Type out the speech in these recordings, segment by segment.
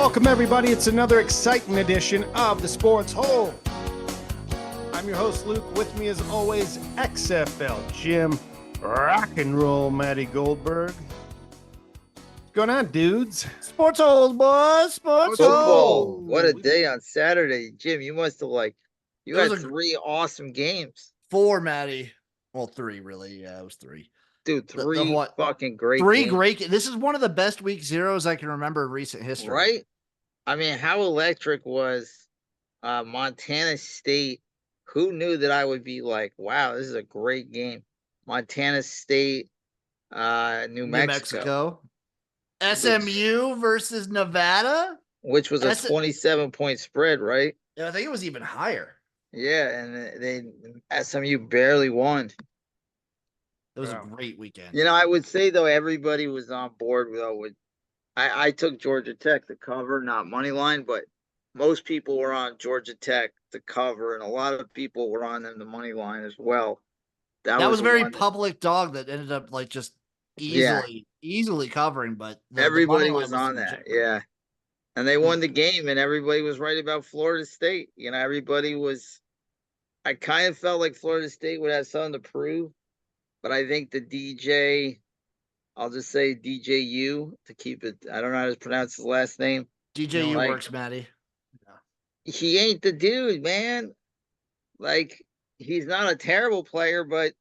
Welcome, everybody. It's another exciting edition of the Sports Hole. I'm your host, Luke. With me, as always, XFL Jim, rock and roll Matty Goldberg. What's going on, dudes? Sports Hole, boys. Sports Football. Hole. What a day on Saturday. Jim, you must have you had Those are- three awesome games. 4, Matty. Well, 3, really. Yeah, it was 3. Dude, The three what? fucking great 3 games. great. This is one of the best week zeros I can remember in recent history. Right? I mean, how electric was Montana State? Who knew that I would be like, wow, this is a great game. Montana State, New Mexico. SMU versus Nevada. Which was a 27-point spread, right? Yeah, I think it was even higher. Yeah, and SMU barely won. It was a great weekend. You know, I would say, though, everybody was on board, with I took Georgia Tech to cover, not money line, but most people were on Georgia Tech to cover, and a lot of people were on them the money line as well. That was a very public dog that ended up like just easily covering, but everybody was on that. Yeah. And they won the game, and everybody was right about Florida State. You know, I kind of felt like Florida State would have something to prove, but I think I'll just say DJU to keep it. I don't know how to pronounce his last name. DJU works, Matty. He ain't the dude, man. Like, he's not a terrible player, but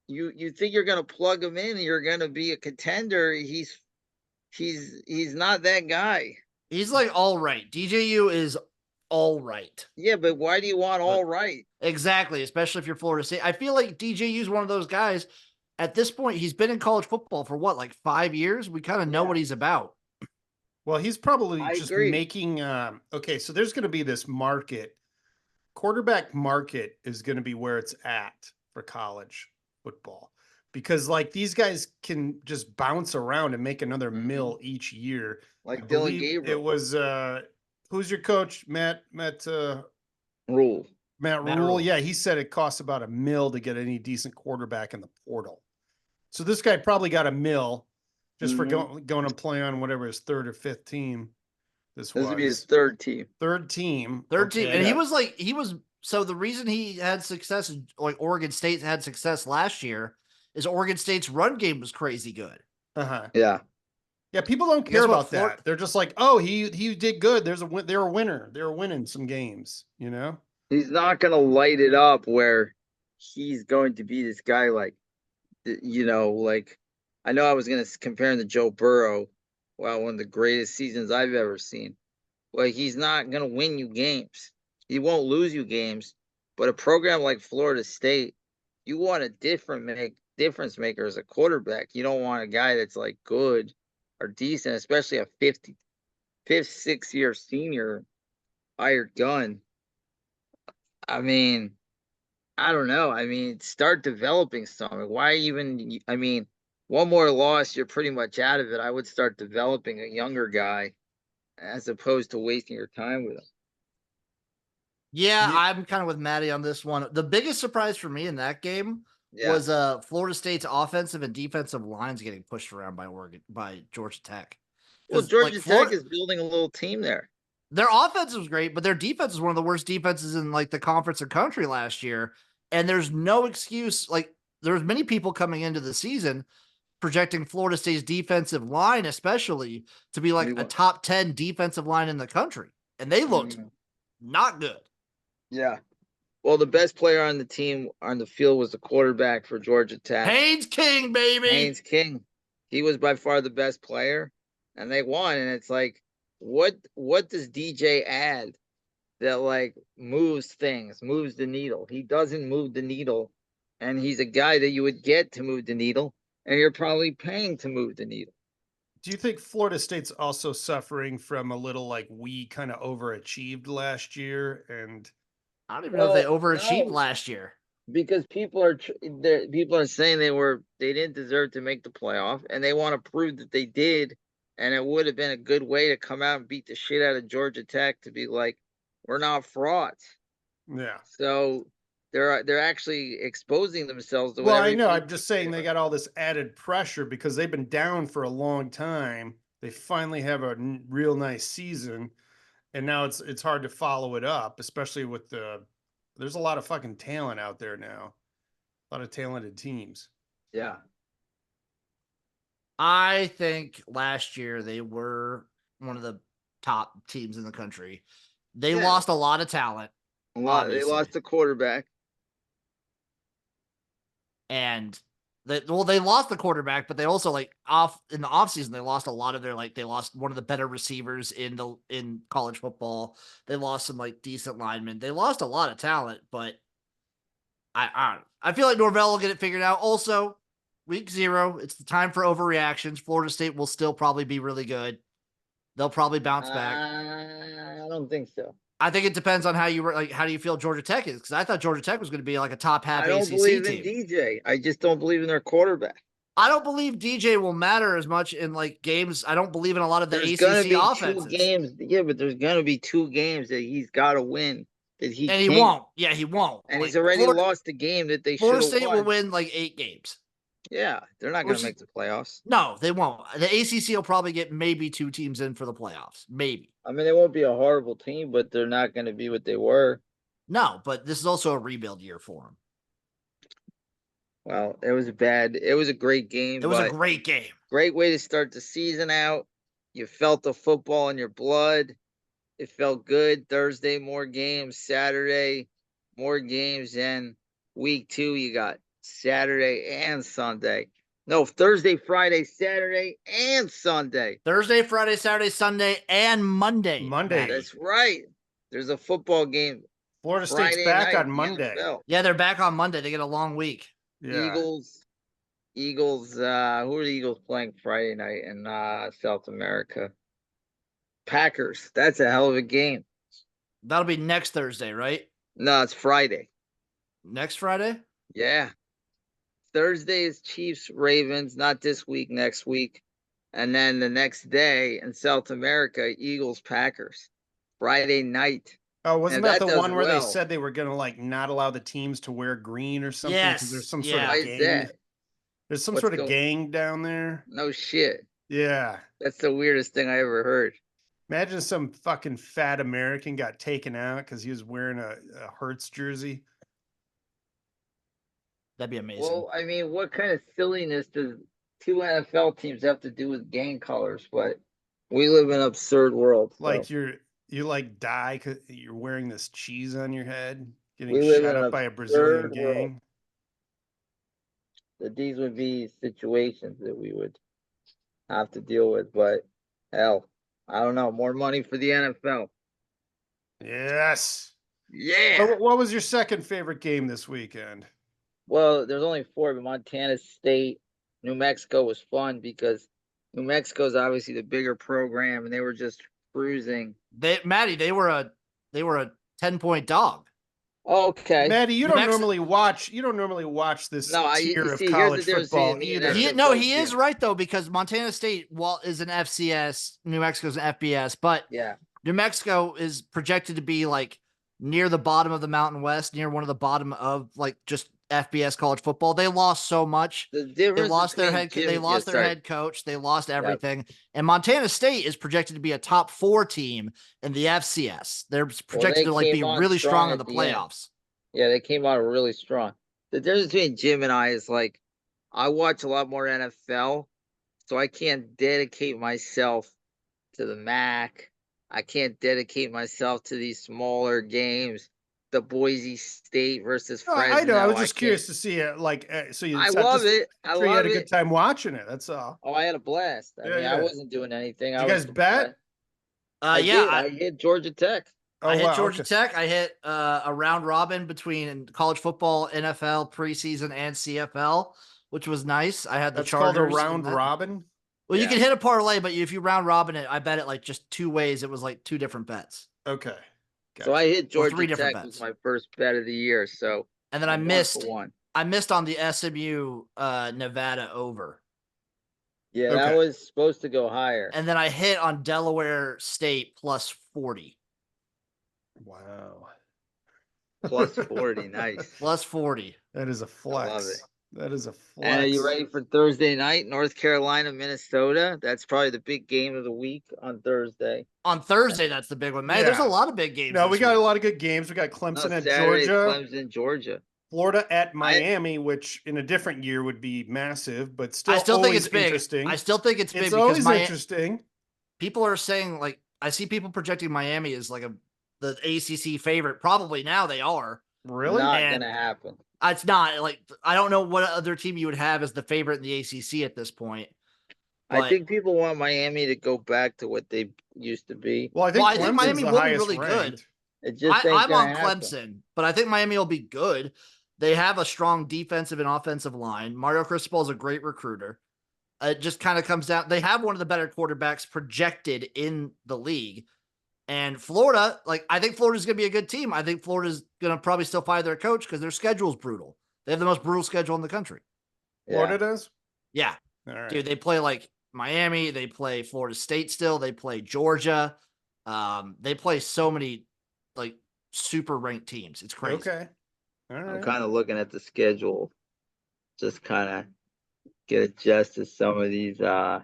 you think you're gonna plug him in and you're gonna be a contender. He's not that guy. He's like all right. DJU is all right. Yeah, but why do you want all right? Exactly, especially if you're Florida State. I feel like DJU is one of those guys. At this point, he's been in college football for what, like 5 years? We kind of know what he's about. Well, he's probably making okay, so there's going to be this market. Quarterback market is going to be where it's at for college football. Because like these guys can just bounce around and make another mill each year. Like Dylan Gabriel. It was who's your coach? Matt Rule. Matt Rule. Yeah, he said it costs about $1 million to get any decent quarterback in the portal. So this guy probably got $1 million just for going and play on whatever his third or fifth team. This would be his third team. Third team. And he was so the reason he had success, like Oregon State had success last year, is Oregon State's run game was crazy good. Yeah. Yeah, people don't care about that. They're just like, oh, he did good. They're a winner. They're winning some games, you know? He's not going to light it up where he's going to be this guy like, you know, like, I know I was going to compare him to Joe Burrow. Wow, one of the greatest seasons I've ever seen. Well, he's not going to win you games. He won't lose you games. But a program like Florida State, you want a difference maker as a quarterback. You don't want a guy that's like good or decent, especially a fifth, sixth-year senior hired gun. I mean, I don't know. I mean, start developing something. Why even? I mean, one more loss, you're pretty much out of it. I would start developing a younger guy as opposed to wasting your time with him. Yeah, I'm kind of with Matty on this one. The biggest surprise for me in that game was Florida State's offensive and defensive lines getting pushed around by Georgia Tech. Well, Georgia Tech is building a little team there. Their offense was great, but their defense is one of the worst defenses in like the conference and country last year. And there's no excuse. Like there's many people coming into the season projecting Florida State's defensive line, especially to be like a top 10 defensive line in the country. And they looked not good. Yeah. Well, the best player on the team on the field was the quarterback for Georgia Tech. Haynes King, baby. Haynes King. He was by far the best player, and they won. And it's like, what does DJ add that like moves the needle? He doesn't move the needle, and he's a guy that you would get to move the needle, and you're probably paying to move the needle. Do you think Florida State's also suffering from a little like we kind of overachieved last year? And I don't even know if they overachieved last year. Because people are saying they didn't deserve to make the playoff, and they want to prove that they did. And it would have been a good way to come out and beat the shit out of Georgia Tech to be like, we're not frauds. Yeah. So they're actually exposing themselves to well, I know. I'm just saying they got all this added pressure because they've been down for a long time. They finally have a real nice season, and now it's hard to follow it up, especially with there's a lot of fucking talent out there now. A lot of talented teams. Yeah. I think last year they were one of the top teams in the country. They lost a lot of talent. They lost the quarterback. And they lost the quarterback, but they also in the offseason, they lost a lot of they lost one of the better receivers in college football. They lost some decent linemen. They lost a lot of talent, but I feel like Norvell will get it figured out. Also, week 0, it's the time for overreactions. Florida State will still probably be really good. They'll probably bounce back. I don't think so. I think it depends on how do you feel Georgia Tech is? Because I thought Georgia Tech was going to be a top half ACC team. I don't believe in DJ. I just don't believe in their quarterback. I don't believe DJ will matter as much in games. I don't believe in a lot of the ACC offenses. 2 games. Yeah, but there's going to be 2 games that he's got to win. He won't. Yeah, he won't. And he's already lost the game that they should have won. Florida State will win 8 games. Yeah, they're not going to make the playoffs. No, they won't. The ACC will probably get maybe 2 teams in for the playoffs. Maybe. I mean, they won't be a horrible team, but they're not going to be what they were. No, but this is also a rebuild year for them. Well, it was a great game. It was a great game. Great way to start the season out. You felt the football in your blood. It felt good. Thursday, more games. Saturday, more games. And week 2, you got Saturday and Sunday. No, Thursday, Friday, Saturday, and Sunday. Thursday, Friday, Saturday, Sunday, and Monday. That's right. There's a football game. Florida State's back on Monday. Yeah, they're back on Monday. They get a long week. Yeah. Eagles. Who are the Eagles playing Friday night in South America? Packers. That's a hell of a game. That'll be next Thursday, right? No, it's Friday. Next Friday? Yeah. Thursday is Chiefs, Ravens, not this week, next week. And then the next day in South America, Eagles, Packers. Friday night. Oh, wasn't that the one where they said they were going to not allow the teams to wear green or something? Yes. There's some sort of gang. There's some sort of gang down there. No shit. Yeah. That's the weirdest thing I ever heard. Imagine some fucking fat American got taken out because he was wearing a Hurts jersey. That'd be amazing. Well, I mean, what kind of silliness does 2 NFL teams have to do with gang colors? But we live in an absurd world. So. You die because you're wearing this cheese on your head, getting shot up by a Brazilian gang. That these would be situations that we would have to deal with, but hell, I don't know. More money for the NFL. Yes. Yeah. What was your second favorite game this weekend? Well, there's only 4, but Montana State, New Mexico was fun because New Mexico is obviously the bigger program, and they were just cruising. They were a 10-point dog. Okay, Maddie, you don't normally watch this tier of college football either. He is right though, because Montana State is an FCS, New Mexico's an FBS, but New Mexico is projected to be near the bottom of the Mountain West, near one of the bottom of just FBS college football. They lost so much. They lost their head coach. They lost everything. Yep. And Montana State is projected to be a top 4 team in the FCS. They're projected to be really strong in the playoffs. Yeah, they came out really strong. The difference between Jim and I is I watch a lot more NFL, so I can't dedicate myself to the MAC. I can't dedicate myself to these smaller games. The Boise State versus Fresno. I know. I was just curious to see it. So you. I love it. You had a good time watching it. That's all. Oh, I had a blast. I wasn't doing anything. You guys bet? I hit Georgia Tech. I hit Georgia Tech. I hit a round robin between college football, NFL, preseason, and CFL, which was nice. I had the Chargers. Called a round robin? Well, you can hit a parlay, but if you round robin it, I bet it just 2 ways. It was 2 different bets. Okay. So I hit Georgia Tech was my first bet of the year. So and then I missed on the SMU Nevada over. Yeah, that was supposed to go higher. And then I hit on Delaware State plus 40. Wow. Plus 40, nice. Plus 40. That is a flex. I love it. That is a flex. And are you ready for Thursday night? North Carolina, Minnesota. That's probably the big game of the week on Thursday. On Thursday, that's the big one. Man, there's a lot of big games. No, we got a lot of good games. We got Clemson at Georgia. Clemson, Georgia. Florida at Miami, which in a different year would be massive, but still think it's big. Interesting. I still think it's big. It's always interesting. People are saying, like, I see people projecting Miami as like the ACC favorite. Probably now they are. Really? Not going to happen. It's not. Like, I don't know what other team you would have as the favorite in the ACC at this point. I think people want Miami to go back to what they used to be. Well, I think Miami will be really good. I'm on Clemson, but I think Miami will be good. They have a strong defensive and offensive line. Mario Cristobal is a great recruiter. It just kind of comes down. They have one of the better quarterbacks projected in the league. And Florida, like, I think Florida's going to be a good team. I think Florida's going to probably still fire their coach because their schedule is brutal. They have the most brutal schedule in the country. Florida does? Yeah. All right. Dude, they play like Miami. They play Florida State still. They play Georgia. They play so many like super ranked teams. It's crazy. Okay. All right. I'm kind of looking at the schedule, just kind of get adjusted to some of these. I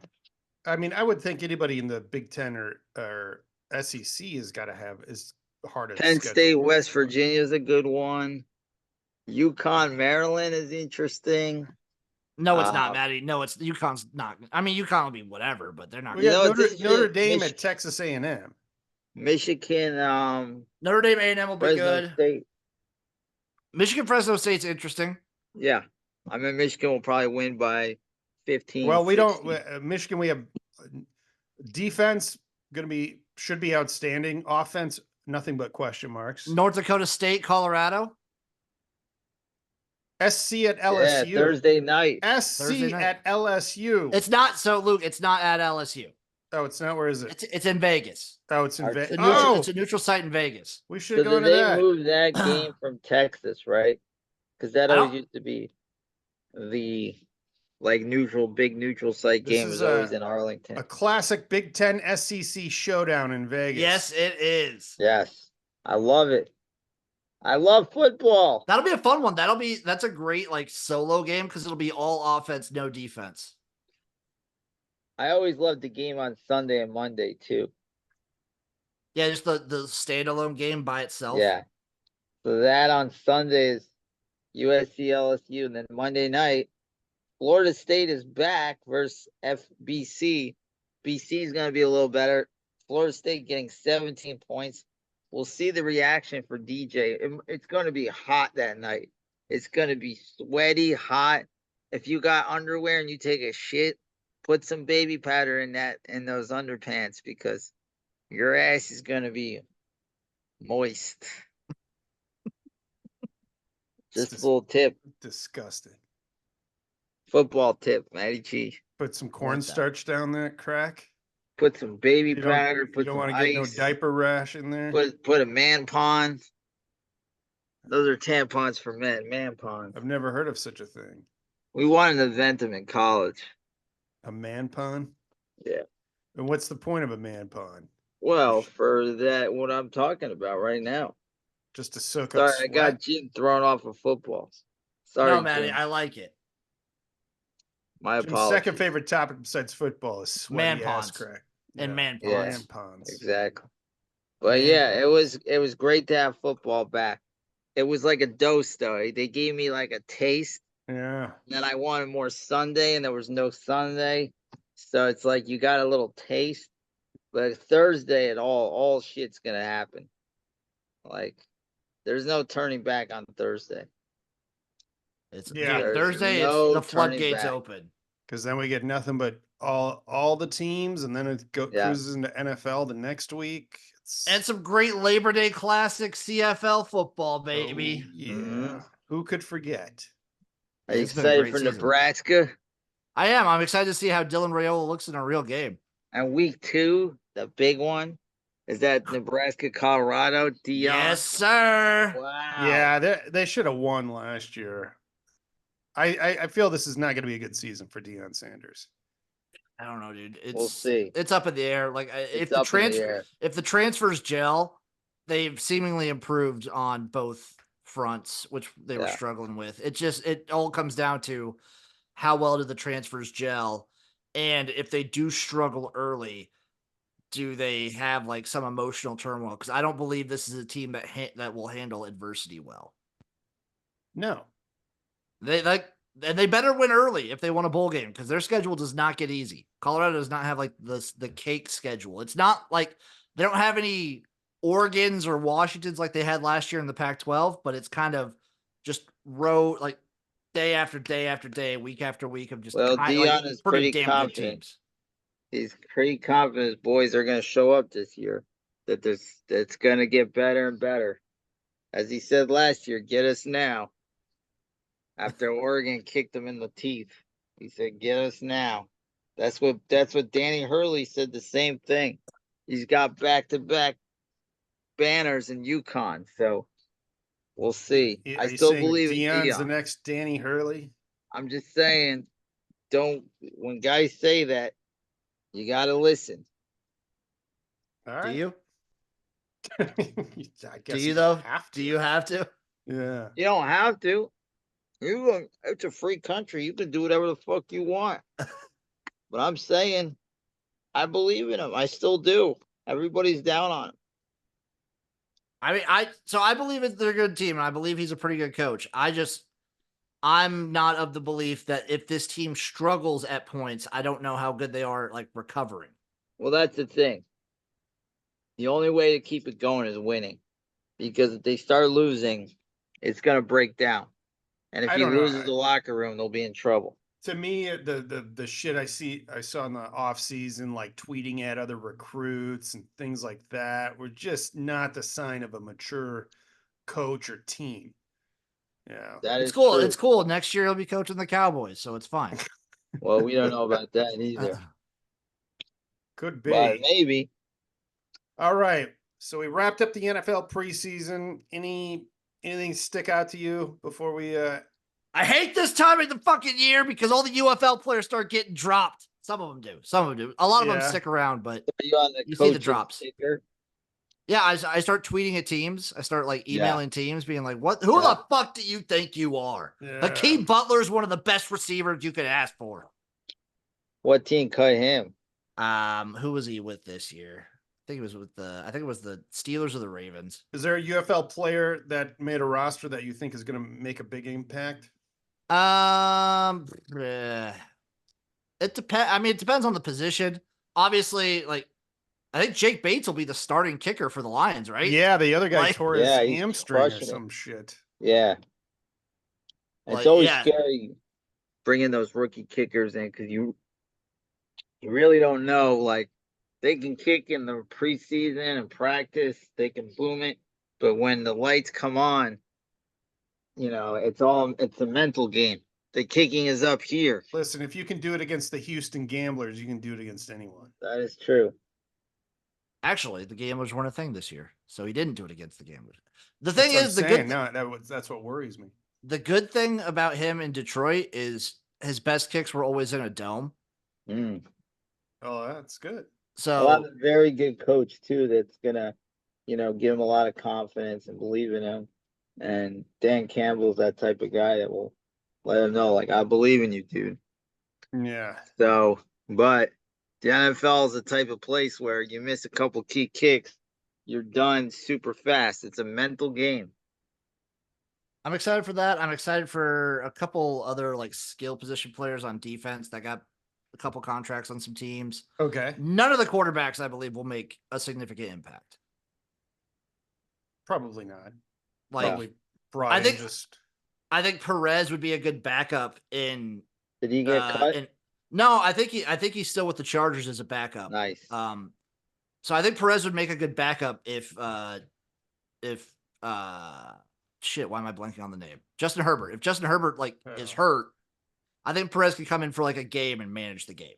mean, I would think anybody in the Big Ten or SEC has got to have is hard. Penn State, West Virginia is a good one. UConn, Maryland is interesting. No, it's not, Maddie. No, it's UConn's not. I mean, UConn will be whatever, but they're not. Notre Dame at Texas A&M. Michigan. Notre Dame A&M will be Fresno good. State. Michigan, Fresno State's interesting. Yeah, I mean, Michigan will probably win by 15. Well, we 16. don't. Michigan, we have defense should be outstanding. Offense, nothing but question marks. North Dakota State, Colorado. SC at LSU. Yeah, Thursday night. At LSU. It's not so, Luke. It's not at LSU. Oh, it's not. Where is it? It's in Vegas. Oh, it's in Vegas. It's a neutral site in Vegas. We should go into that. They moved that game from Texas, right? Because that always used to be the big neutral site game was always in Arlington. A classic Big Ten SEC showdown in Vegas. Yes, it is. Yes, I love it. I love football. That'll be a fun one. That's a great like solo game because it'll be all offense, no defense. I always loved the game on Sunday and Monday too. Yeah, just the standalone game by itself. Yeah. So that on Sunday is USC LSU, and then Monday night, Florida State is back versus FBC. BC is going to be a little better. Florida State getting 17 points. We'll see the reaction for DJ. It's going to be hot that night. It's going to be sweaty, hot. If you got underwear and you take a shit, put some baby powder in those underpants because your ass is going to be moist. Just a little tip. Disgusting. Football tip, Matty G. Put some cornstarch down that crack. Put some baby powder. You don't want to get no diaper rash in there. Put a man pond. Those are tampons for men. Man pond. I've never heard of such a thing. We wanted to invent them in college. A man pond? Yeah. And what's the point of a man pond? Well, for that, what I'm talking about right now. Just to soak up sweat? I got Jim thrown off of football. Sorry, no, Maddie, I like it. My Jim's apologies. second favorite topic besides football is sweaty ass crack. And man ponds. Yes, man ponds. Exactly. But yeah, it was great to have football back. It was like a dose though. They gave me like a taste. Yeah. And then I wanted more Sunday and there was no Sunday. So it's like you got a little taste. But Thursday at all shit's gonna happen. Like there's no turning back on Thursday. Thursday is the floodgates open. Because then we get nothing but all the teams, and then it cruises into NFL the next week. And some great Labor Day Classic CFL football, baby. Oh, yeah. Who could forget? Are you excited for Nebraska? I am. I'm excited to see how Dylan Raiola looks in a real game. And week 2, the big one, is that Nebraska, Colorado, Dion? Yes, sir. Wow. Yeah, they should have won last year. I feel this is not going to be a good season for Deion Sanders. I don't know, dude. We'll see. It's up in the air. Like if the transfers gel, they've seemingly improved on both fronts, which they were struggling with. It all comes down to how well do the transfers gel, and if they do struggle early, do they have like some emotional turmoil? Because I don't believe this is a team that will handle adversity well. No, and they better win early if they want a bowl game, because their schedule does not get easy. Colorado does not have like the cake schedule. It's not like they don't have any Oregons or Washingtons like they had last year in the Pac-12, but it's kind of just like day after day after day, week after week of just Dion is pretty damn confident. good teams. He's pretty confident his boys are going to show up this year. That it's going to get better and better. As he said last year, get us now. After Oregon kicked them in the teeth, he said, "Get us now." That's what Danny Hurley said. The same thing. He's got back-to-back banners in UConn, so we'll see. I still believe Deion's the next Danny Hurley. I'm just saying, when guys say that, you got to listen. All right. Do you? I guess do you though? Have to. Do you have to? Yeah. You don't have to. It's a free country. You can do whatever the fuck you want. But I'm saying, I believe in him. I still do. Everybody's down on him. I mean, I believe they're a good team, and I believe he's a pretty good coach. I'm not of the belief that if this team struggles at points, I don't know how good they are like recovering. Well, that's the thing. The only way to keep it going is winning, because if they start losing, it's going to break down. And if he loses the locker room, they'll be in trouble. To me, the shit I saw in the off season, like tweeting at other recruits and things like that, were just not the sign of a mature coach or team. Yeah, it's cool. True. It's cool. Next year he'll be coaching the Cowboys, so it's fine. Well, we don't know about that either. Could be, but maybe. All right. So we wrapped up the NFL preseason. Anything stick out to you before we? I hate this time of the fucking year because all the UFL players start getting dropped. Some of them do. A lot of them stick around, but you see the drops. Sticker? Yeah, I start tweeting at teams. I start like emailing teams, being like, "What? Who the fuck do you think you are?" Yeah. Hakeem Butler is one of the best receivers you could ask for. What team cut him? Who was he with this year? I think it was the Steelers or the Ravens. Is there a UFL player that made a roster that you think is going to make a big impact? It depends. I mean, it depends on the position. Obviously, like I think Jake Bates will be the starting kicker for the Lions, right? Yeah, the other guy tore his hamstring or some shit. Yeah. It's always scary bringing those rookie kickers in because you really don't know. Like, they can kick in the preseason and practice, they can boom it, but when the lights come on, it's a mental game. The kicking is up here. Listen, if you can do it against the Houston Gamblers, you can do it against anyone. That is true. Actually, the Gamblers weren't a thing this year, so he didn't do it against the Gamblers. The thing is, that's what worries me. The good thing about him in Detroit is his best kicks were always in a dome. Mm. Oh, that's good. So a very good coach too. That's gonna, give him a lot of confidence and believe in him. And Dan Campbell's that type of guy that will let him know, like, I believe in you, dude. Yeah. So, but the NFL is the type of place where you miss a couple key kicks, you're done super fast. It's a mental game. I'm excited for that. I'm excited for a couple other like skill position players on defense that got a couple contracts on some teams. Okay. None of the quarterbacks, I believe, will make a significant impact. Probably not. Like, I think Perez would be a good backup in. Did he get cut? No, I think he's still with the Chargers as a backup. Nice. So I think Perez would make a good backup if shit, why am I blanking on the name? Justin Herbert. If Justin Herbert is hurt, I think Perez could come in for like a game and manage the game.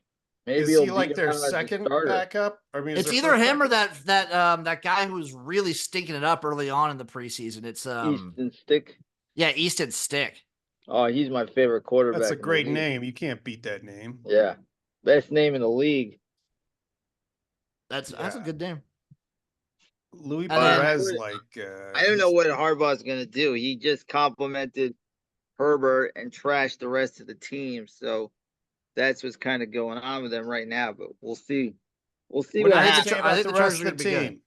Maybe is he like their second backup? I mean, it's either him or that guy who's really stinking it up early on in the preseason. It's Easton Stick. Yeah, Easton Stick. Oh, he's my favorite quarterback. That's a great name. You can't beat that name. Yeah, best name in the league. That's a good name. Louis And then- Perez, I don't know what Harbaugh's going to do. He just complimented Herbert and trashed the rest of the team. So that's what's kind of going on with them right now. But we'll see. We'll see what what do you happens. say about the rest of the Chargers are gonna be team?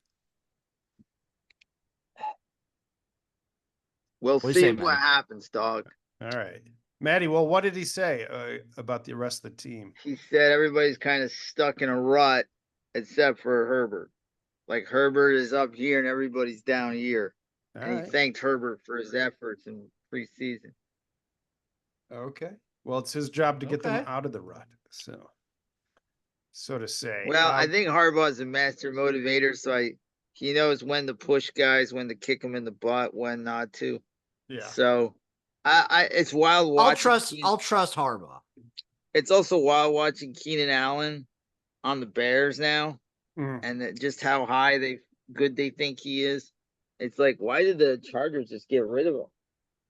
We'll What do you see say, what Matt? happens, dog. All right. Maddie, well, what did he say about the rest of the team? He said everybody's kind of stuck in a rut except for Herbert. Like Herbert is up here and everybody's down here. All and right. he thanked Herbert for his efforts in preseason. Okay. Well, it's his job to get them Okay. out of the rut. So to say. Well, I think Harbaugh's a master motivator, so he knows when to push guys, when to kick them in the butt, when not to. Yeah. So it's wild watching. I'll trust Harbaugh. It's also wild watching Keenan Allen on the Bears now, and just how good they think he is. It's like, why did the Chargers just get rid of him?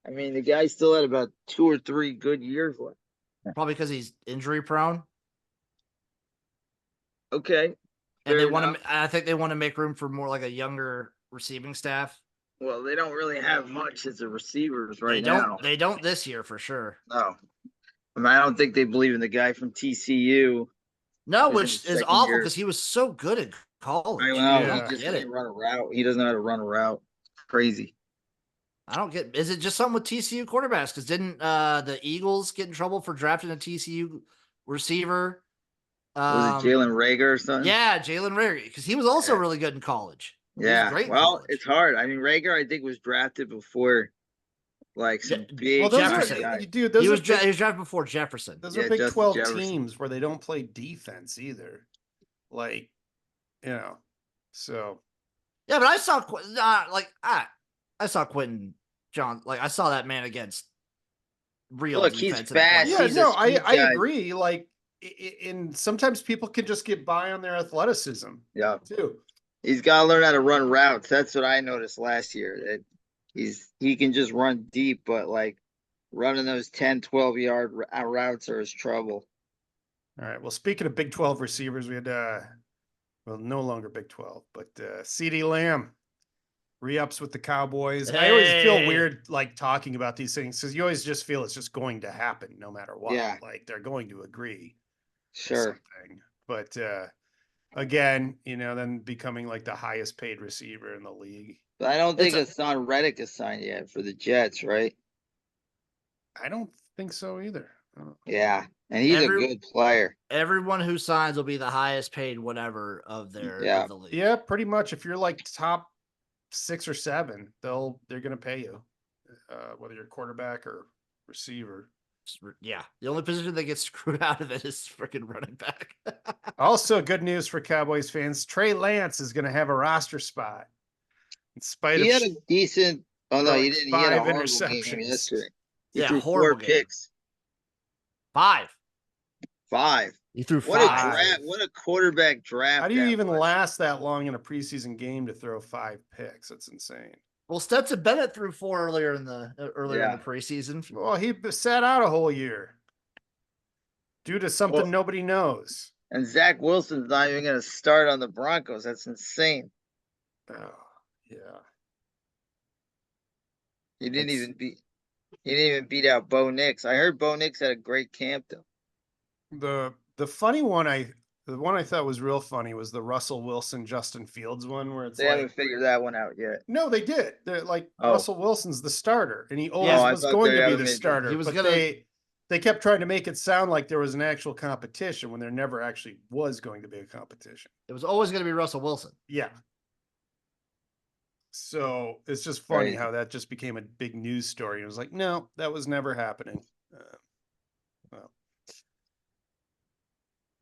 I mean, the guy still had about 2 or 3 good years left. Probably because he's injury prone. Okay. And I think they want to make room for more like a younger receiving staff. Well, they don't really have much as a receivers now. They don't this year for sure. No. I mean, I don't think they believe in the guy from TCU. No, which is awful because he was so good at college. I know. He just can't run a route. He doesn't know how to run a route. Crazy. I don't get. Is it just something with TCU quarterbacks? Because didn't the Eagles get in trouble for drafting a TCU receiver? Was it Jalen Reagor or something? Yeah, Jalen Reagor, because he was also really good in college. Yeah, great. Well, it's hard. I mean, Reagor, I think, was drafted before, like some big. Well, Jefferson, dude. He was drafted before Jefferson. Those are Big 12 teams where they don't play defense either. Like, so. Yeah, but I saw I saw Quentin John. Like I saw that man against real defense. He's fast. Yeah, no, I agree. Like, and sometimes people can just get by on their athleticism. Yeah, too. He's got to learn how to run routes. That's what I noticed last year. That he can just run deep, but like running those 10, 12-yard routes are his trouble. All right. Well, speaking of Big 12 receivers, we had no longer Big 12, but CeeDee Lamb re-ups with the Cowboys. Hey. I always feel weird like talking about these things because you always just feel it's just going to happen no matter what. Yeah. Like they're going to agree. Sure. But again, then becoming like the highest paid receiver in the league. But I don't think Hassan Reddick is signed yet for the Jets, right? I don't think so either. Yeah. And he's a good player. Everyone who signs will be the highest paid whatever of of the league. Yeah, pretty much. If you're like top 6 or 7, they're going to pay you, whether you're quarterback or receiver. Yeah, the only position that gets screwed out of it is freaking running back. Also, good news for Cowboys fans: Trey Lance is going to have a roster spot. In spite he had a decent. Oh no, he didn't. He had a horrible interceptions game yesterday. He threw horrible 4 picks. 5. He threw 5. What a draft! What a quarterback draft! How do you even last that long in a preseason game to throw 5 picks? That's insane. Well, Stetson Bennett threw 4 earlier in the preseason. Well, he sat out a whole year due to something nobody knows. And Zach Wilson's not even going to start on the Broncos. That's insane. Oh, yeah. He didn't even beat out Bo Nix. I heard Bo Nix had a great camp though. The funny one the one I thought was real funny was the Russell Wilson Justin Fields one where they haven't figured that one out yet. No, they did. They're like Russell Wilson's the starter, and he always was going to be the starter. They kept trying to make it sound like there was an actual competition when there never actually was going to be a competition. It was always going to be Russell Wilson. Yeah. So it's just funny how that just became a big news story. It was like, no, that was never happening.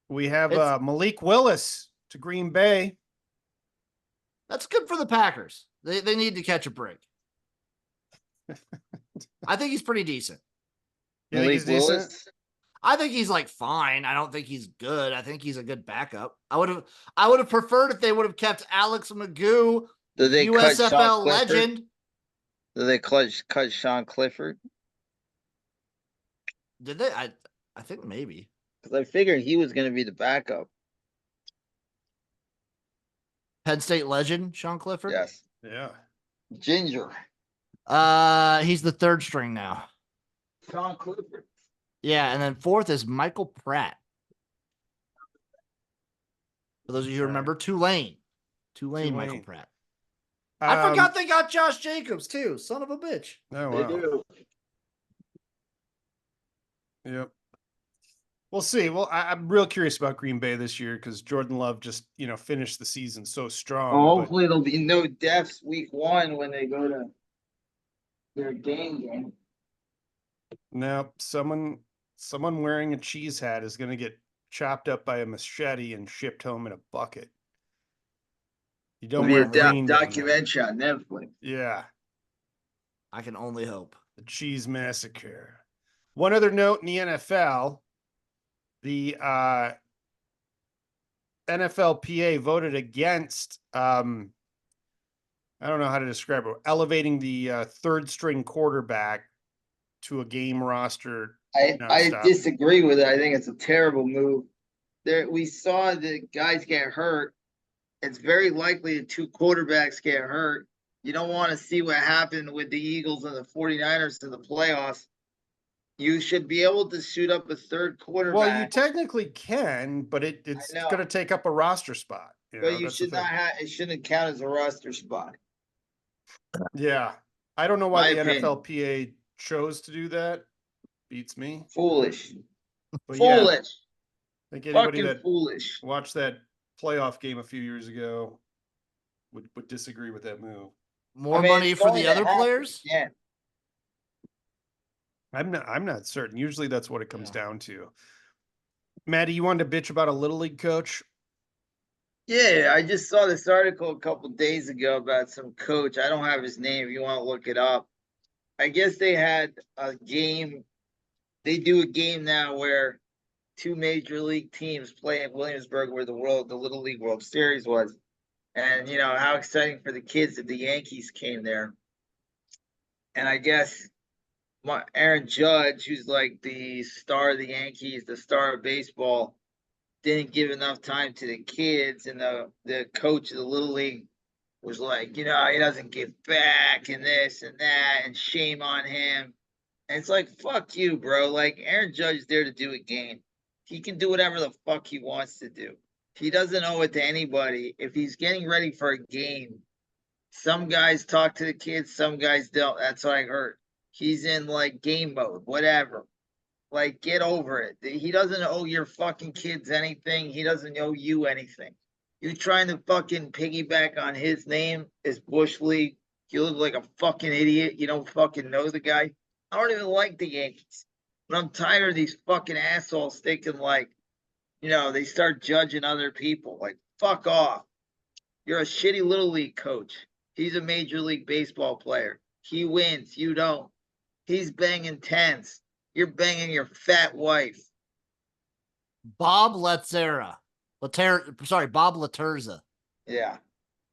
We have Malik Willis to Green Bay. That's good for the Packers. They need to catch a break. I think he's pretty decent. You think he's decent? I think he's like fine. I don't think he's good. I think he's a good backup. I would have preferred if they would have kept Alex Magoo, USFL legend. Did they cut Sean Clifford? Did they? I think maybe. Because I figured he was going to be the backup. Penn State legend, Sean Clifford. Yes. Yeah. Ginger. He's the third string now. Sean Clifford. Yeah, and then fourth is Michael Pratt. For those of you who remember, Tulane. Michael Pratt. I forgot they got Josh Jacobs too. Son of a bitch. Oh, wow. They do. Yep. We'll see. Well, I'm real curious about Green Bay this year because Jordan Love just, finished the season so strong. Well, hopefully there'll be no deaths week 1 when they go to their game. No, someone wearing a cheese hat is going to get chopped up by a machete and shipped home in a bucket. You don't wear green documentary on Netflix. Yeah. I can only hope. The Cheese Massacre. One other note in the NFL, the NFLPA voted against, I don't know how to describe it, elevating the third string quarterback to a game roster. I disagree with it. I think it's a terrible move. We saw the guys get hurt. It's very likely that 2 quarterbacks get hurt. You don't want to see what happened with the Eagles and the 49ers in the playoffs. You should be able to shoot up a third quarterback. Well, you technically can, but it's going to take up a roster spot. But you should not have. It shouldn't count as a roster spot. Yeah, I don't know why the NFLPA chose to do that. Beats me. Foolish. But foolish. I think anybody that foolish. watched that playoff game a few years ago would disagree with that move. More money for the other players? Yeah. I'm not certain. Usually that's what it comes down to. Maddie, you wanted to bitch about a little league coach? Yeah, I just saw this article a couple days ago about some coach. I don't have his name if you want to look it up. I guess they had a game. They do a game now where 2 major league teams play in Williamsburg, where the Little League World Series was. And, how exciting for the kids that the Yankees came there. And I guess Aaron Judge, who's like the star of the Yankees, the star of baseball, didn't give enough time to the kids. And the coach of the Little League was like, he doesn't give back and this and that, and shame on him. And it's like, fuck you, bro. Like, Aaron Judge is there to do a game. He can do whatever the fuck he wants to do. He doesn't owe it to anybody. If he's getting ready for a game, some guys talk to the kids, some guys don't. That's what I heard. He's in like game mode, whatever. Like, get over it. He doesn't owe your fucking kids anything. He doesn't owe you anything. You trying to fucking piggyback on his name is Bush League. You look like a fucking idiot. You don't fucking know the guy. I don't even like the Yankees. But I'm tired of these fucking assholes thinking like, they start judging other people. Like, fuck off. You're a shitty Little League coach. He's a Major League Baseball player. He wins. You don't. He's banging 10s. You're banging your fat wife. Bob Laterza. Bob Laterza. Yeah.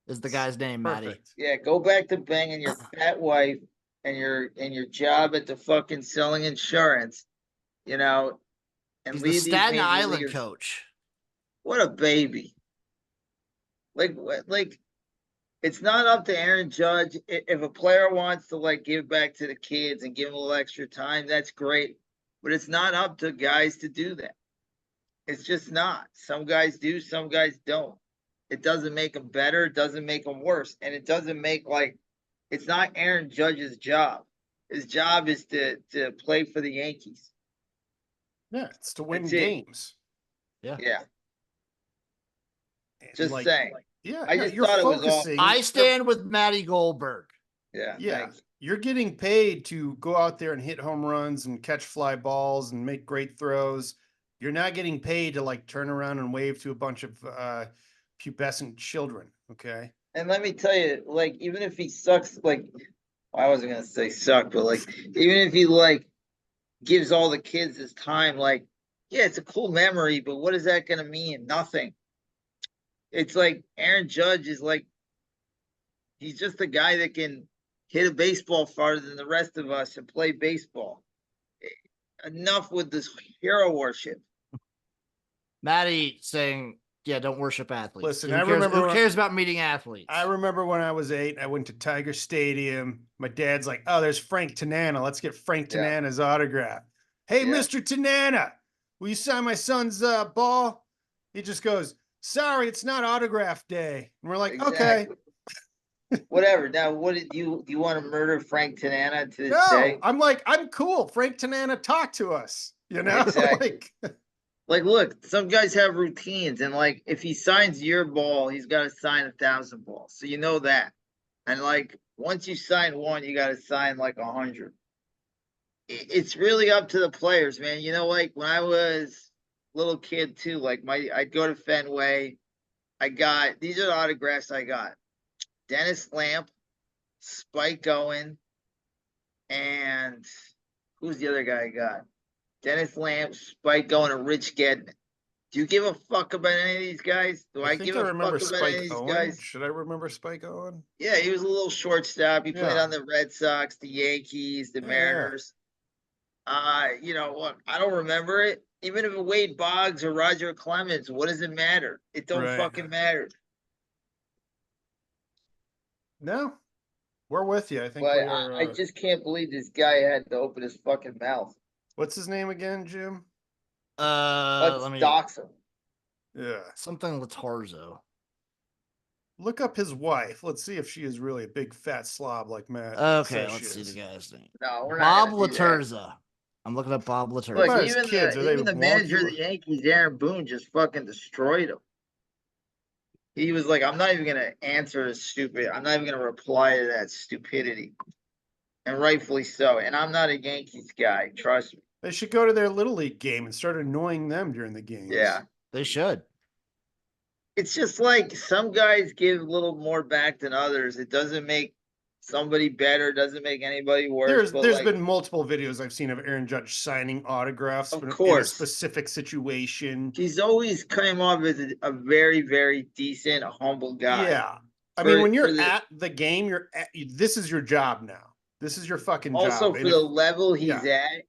Is the guy's name, Maddie. Perfect. Yeah, go back to banging your fat wife and your job at the fucking selling insurance, and he's leave the Staten these Island coach. What a baby. Like, it's not up to Aaron Judge. If a player wants to give back to the kids and give them a little extra time, that's great. But it's not up to guys to do that. It's just not. Some guys do, some guys don't. It doesn't make them better. It doesn't make them worse. And it doesn't make it's not Aaron Judge's job. His job is to play for the Yankees. Yeah, it's to win games. Yeah. Yeah. Just saying. Yeah, I just thought it was awesome. I stand with Matty Goldberg. Yeah. Yeah. You're getting paid to go out there and hit home runs and catch fly balls and make great throws. You're not getting paid to turn around and wave to a bunch of pubescent children. Okay. And let me tell you, even if he sucks, I wasn't gonna say suck, but even if he gives all the kids his time, yeah, it's a cool memory, but what is that gonna mean? Nothing. It's Aaron Judge is he's just a guy that can hit a baseball farther than the rest of us and play baseball. Enough with this hero worship. Maddie saying Yeah, don't worship athletes. Listen, who cares about meeting athletes? I remember when I was 8, I went to Tiger Stadium. My dad's like, "Oh, there's Frank Tanana. Let's get Frank Tanana's autograph." Hey, Mr. Tanana, will you sign my son's ball? He just goes, "Sorry, it's not autograph day." And we're like, "Okay." Whatever. Now, what did you want to murder Frank Tanana to this day? I'm like, I'm cool. Frank Tanana, talk to us. You know, exactly. Like, look, some guys have routines, and like, if he signs your ball, he's got to sign 1,000 balls. So you know that. And like, once you sign one, you got to sign like 100. It's really up to the players, man. You know, like when I was a little kid too, like I'd go to Fenway. These are the autographs I got: Dennis Lamp, Spike Owen, and who's the other guy I got? Dennis Lamp, Spike Owen, and Rich Gedman. Do you give a fuck about any of these guys? Do I give a fuck about any of these guys? Should I remember Spike Owen? Yeah, he was a little shortstop. He played on the Red Sox, the Yankees, the Mariners. You know what? I don't remember it. Even if it Wade Boggs or Roger Clemens, what does it matter? It don't fucking matter. No, we're with you. I think but I just can't believe this guy had to open his fucking mouth. What's his name again, Jim? Let's dox him. Yeah. Something Latarzo. Look up his wife. Let's see if she is really a big fat slob like Matt. Okay, let's see the guy's name. No, we're Bob not Laterza. I'm looking up Bob Laterza. Look, even the manager of the Yankees, Aaron Boone, just fucking destroyed him. He was like, I'm not even going to answer this stupid. I'm not even going to reply to that stupidity. And rightfully so. And I'm not a Yankees guy. Trust me. They should go to their Little League game and start annoying them during the games. Yeah. They should. It's just like some guys give a little more back than others. It doesn't make somebody better, doesn't make anybody worse. There's been multiple videos I've seen of Aaron Judge signing autographs in a specific situation. He's always come off as a very, very decent, humble guy. Yeah. I mean, when you're at the game, this is your job now. This is your fucking job. Also, for the level he's at,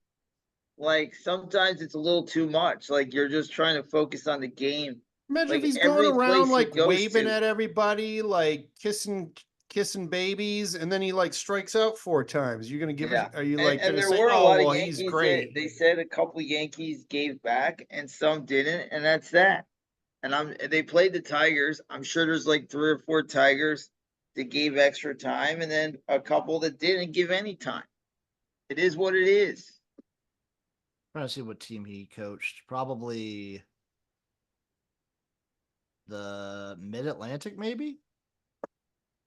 like sometimes it's a little too much. Like you're just trying to focus on the game. Imagine if he's going around like waving at everybody, like kissing babies, and then he like strikes out 4 times. You're gonna give it? Are you like? And there were a lot of Yankees. He's great. They said a couple Yankees gave back, and some didn't, and that's that. And they played the Tigers. I'm sure there's like 3 or 4 Tigers that gave extra time, and then a couple that didn't give any time. It is what it is. I'm trying to see what team he coached. Probably the Mid-Atlantic, maybe.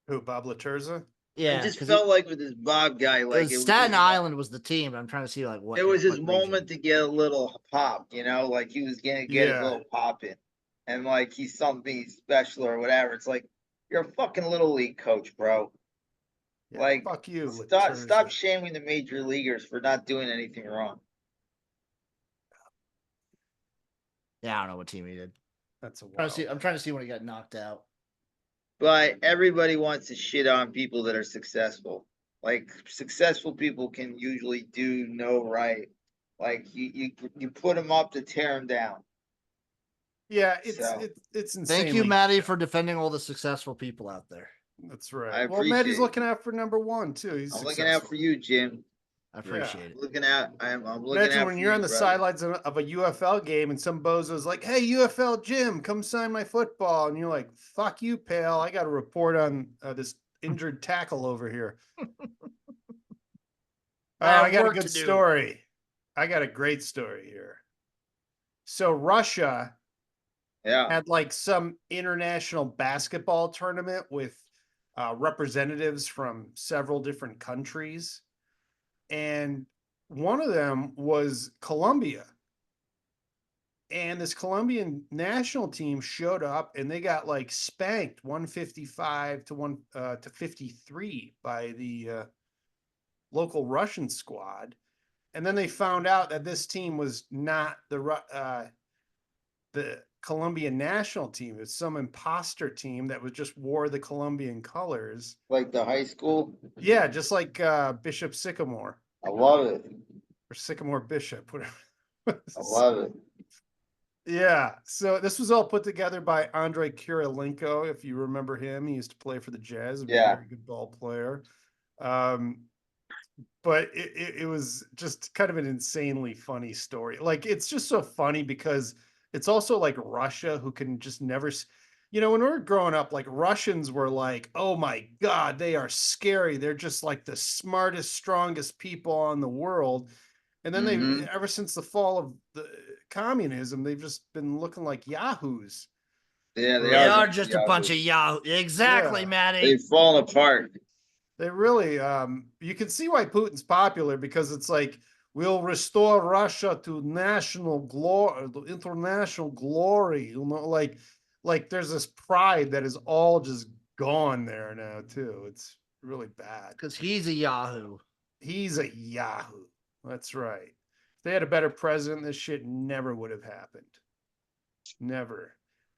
Who, Bob Laterza? Yeah, it just felt like with this Bob guy, like Staten Island was the team. I'm trying to see like what it was his moment to get a little pop, you know, like he was gonna get a little pop in, and like he's something special or whatever. It's like you're a fucking little league coach, bro. Yeah, like fuck you. Stop shaming the major leaguers for not doing anything wrong. Yeah, I don't know what team he did. That's I'm trying to see when he got knocked out. But everybody wants to shit on people that are successful. Like successful people can usually do no right. Like you put them up to tear them down. Yeah, it's insane. Thank you, Maddie, for defending all the successful people out there. That's right. Well, Maddie's looking out for number 1 too. I'm looking out for you, Jim. I appreciate it. I'm looking out. Imagine when you're on the sidelines of a UFL game and some bozo's like, "Hey, UFL Jim, come sign my football," and you're like, "Fuck you, pal. I got to report on this injured tackle over here." I got a good story. I got a great story here. So Russia had like some international basketball tournament with representatives from several different countries. And one of them was Colombia. And this Colombian national team showed up and they got like spanked 155 to 53 by the local Russian squad. And then they found out that this team was not the Colombian national team. It's some imposter team that was just wore the Colombian colors. Like the high school? Yeah, just like Bishop Sycamore. I love it. Or Sycamore Bishop, whatever. I love it. Yeah. So this was all put together by Andrei Kirilenko. If you remember him, he used to play for the Jazz, a very good ball player. But it was just kind of an insanely funny story. Like, it's just so funny because it's also like Russia, who can just never, when we were growing up, like Russians were like, oh my God, they are scary. They're just like the smartest, strongest people on the world. And then ever since the fall of the communism, they've just been looking like yahoos. Yeah, they are just a bunch of Yahoo. Exactly, Matty. They've fallen apart. They really, you can see why Putin's popular, because it's like, we'll restore Russia to national glory, international glory. Like there's this pride that is all just gone there now too. It's really bad. Because he's a Yahoo. He's a Yahoo. That's right. If they had a better president, this shit never would have happened. Never.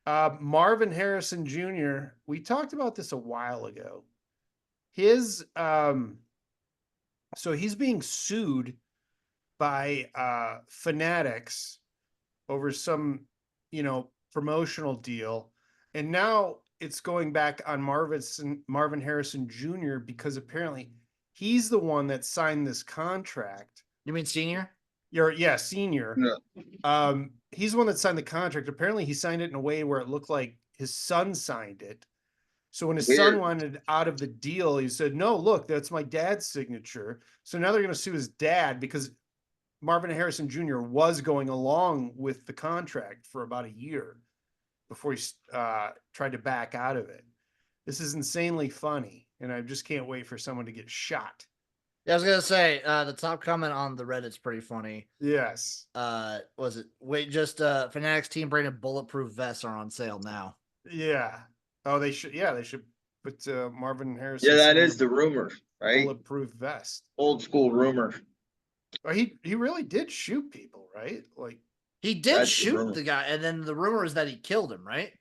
Marvin Harrison Jr., we talked about this a while ago. His so he's being sued by Fanatics over some, promotional deal, and now it's going back on Marvin Harrison Jr. because apparently he's the one that signed this contract. You mean senior? Senior. Yeah. He's the one that signed the contract. Apparently he signed it in a way where it looked like his son signed it. So when his son wanted out of the deal, he said, no, look, that's my dad's signature. So now they're going to sue his dad because Marvin Harrison Jr. was going along with the contract for about a year before he tried to back out of it. This is insanely funny, and I just can't wait for someone to get shot. Yeah, I was gonna say the top comment on the Reddit's pretty funny. Yes. Was it? Wait, just Fanatics team branded bulletproof vests are on sale now. Yeah. Oh, they should. Yeah, they should put Marvin Harrison. Yeah, that is the rumor, right? Bulletproof vest. Old school rumor. Oh, he really did shoot people, right? Like, he did shoot the guy, and then the rumor is that he killed him, right?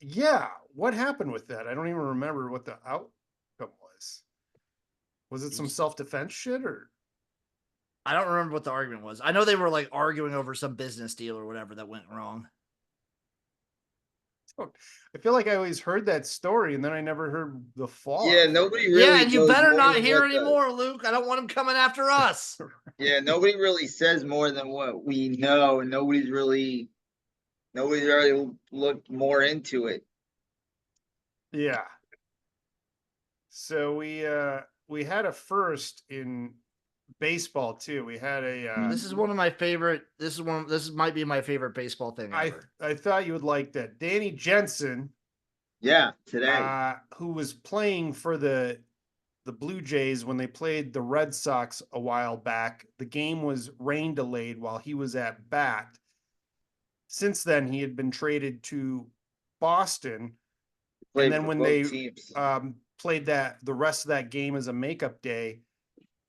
Yeah. What happened with that? I don't even remember what the outcome was. Was it some self-defense shit, or? I don't remember what the argument was. I know they were like arguing over some business deal or whatever that went wrong. I feel like I always heard that story, and then I never heard the fall. Yeah, nobody really. Yeah, and you better not hear anymore, Luke. I don't want him coming after us. Yeah, nobody really says more than what we know, and nobody's really looked more into it. Yeah. So we had a first in baseball too. We had a this is one of my favorite. This might be my favorite baseball thing ever. I thought you would like that. Danny Jensen. Yeah, today. Who was playing for the Blue Jays when they played the Red Sox a while back. The game was rain delayed while he was at bat. Since then, he had been traded to Boston. And then when they played the rest of that game as a makeup day,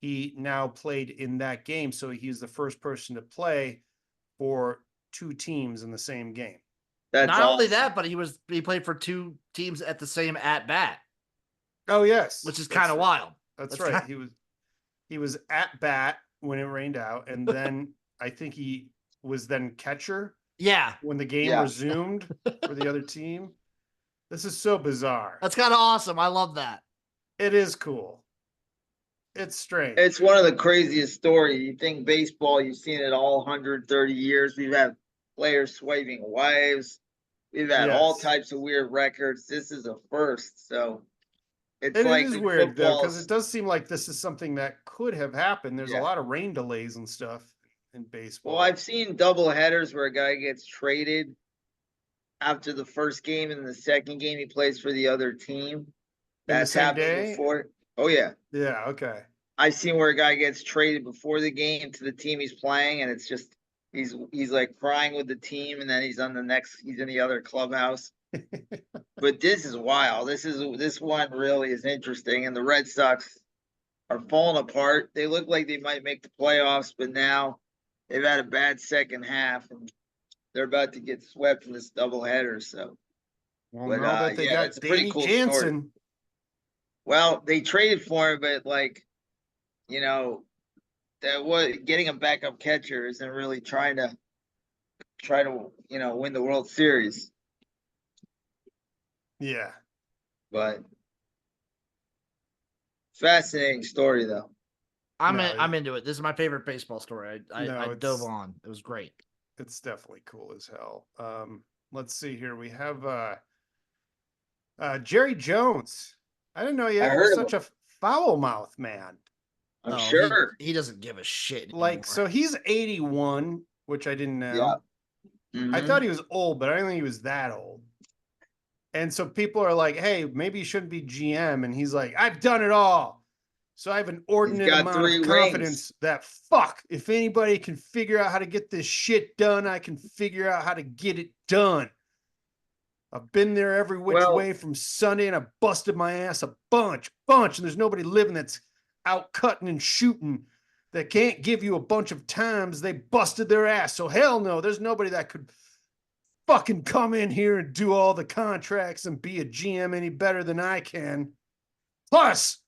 he now played in that game. So he's the first person to play for two teams in the same game. Not only that, but he played for two teams at the same at bat. Oh yes, which is kind of wild. That's right. He was at bat when it rained out, and then I think he was then catcher. Yeah, when the game resumed for the other team. This is so bizarre. That's kind of awesome. I love that. It is cool. It's strange. It's one of the craziest stories. You think baseball, you've seen it all 130 years. We've had players swiping wives. We've had all types of weird records. This is a first. So it is weird though, because it does seem like this is something that could have happened. There's a lot of rain delays and stuff in baseball. Well, I've seen double headers where a guy gets traded after the first game, and the second game he plays for the other team. That's happened before. Oh yeah. Yeah. Okay. I've seen where a guy gets traded before the game to the team he's playing, and it's just he's like crying with the team, and then he's in the other clubhouse. But this is wild. This one really is interesting, and the Red Sox are falling apart. They look like they might make the playoffs, but now they've had a bad second half, and they're about to get swept in this doubleheader. So, well, now that they got Danny Jansen. Story. Well, they traded for him, but that was getting a backup catcher isn't really trying to try to, win the World Series. Yeah. But fascinating story though. I'm into it. This is my favorite baseball story. I dove on. It was great. It's definitely cool as hell. Let's see here. We have Jerry Jones. I didn't know he was such a foul mouth man. I'm sure he doesn't give a shit anymore. Like, so he's 81, which I didn't know. Yeah. Mm-hmm. I thought he was old, but I didn't think he was that old. And so people are like, hey, maybe you shouldn't be GM. And he's like, I've done it all. So I have an inordinate amount of confidence that if anybody can figure out how to get this shit done, I can figure out how to get it done. I've been there every which way from Sunday, and I busted my ass a bunch. And there's nobody living that's out cutting and shooting that can't give you a bunch of times they busted their ass. So hell no, there's nobody that could fucking come in here and do all the contracts and be a GM any better than I can. Plus,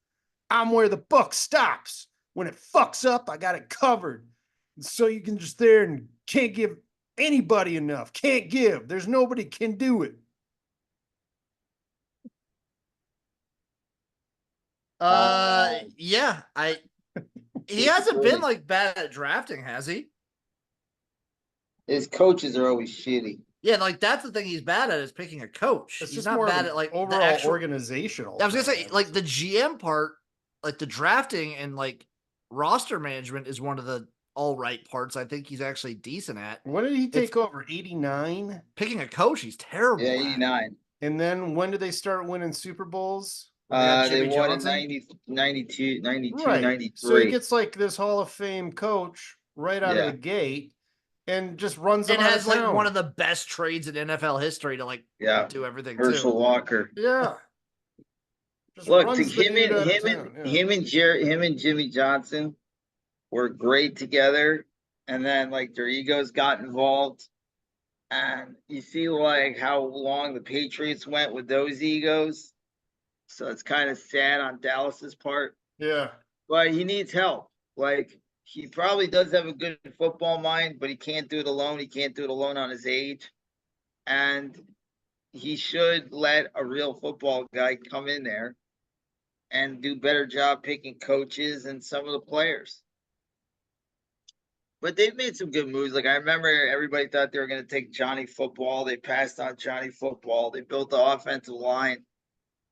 I'm where the buck stops. When it fucks up, I got it covered. And so you can just there and can't give anybody enough. Can't give. There's nobody can do it. Yeah, he hasn't been like bad at drafting, has he? His coaches are always shitty. Yeah, like that's the thing he's bad at is picking a coach. It's he's just not more bad of at like overall the actual organizational. I was gonna say like the GM part, like the drafting and like roster management is one of the all right parts. I think he's actually decent at. When did he take over? 89? Picking a coach, he's terrible. Yeah, 89. And then when did they start winning Super Bowls? They won in 92, right. 93. So he gets like this Hall of Fame coach right out of the gate and just runs them out of town. Like one of the best trades in NFL history to like do everything. Herschel Walker. Yeah. Just look, to him and Jimmy Johnson were great together, and then like their egos got involved, and you see like how long the Patriots went with those egos. So it's kind of sad on Dallas's part. Yeah. But he needs help. Like, he probably does have a good football mind, but he can't do it alone. He can't do it alone on his age. And he should let a real football guy come in there and do a better job picking coaches and some of the players. But they've made some good moves. Like, I remember everybody thought they were going to take Johnny Football. They passed on Johnny Football. They built the offensive line.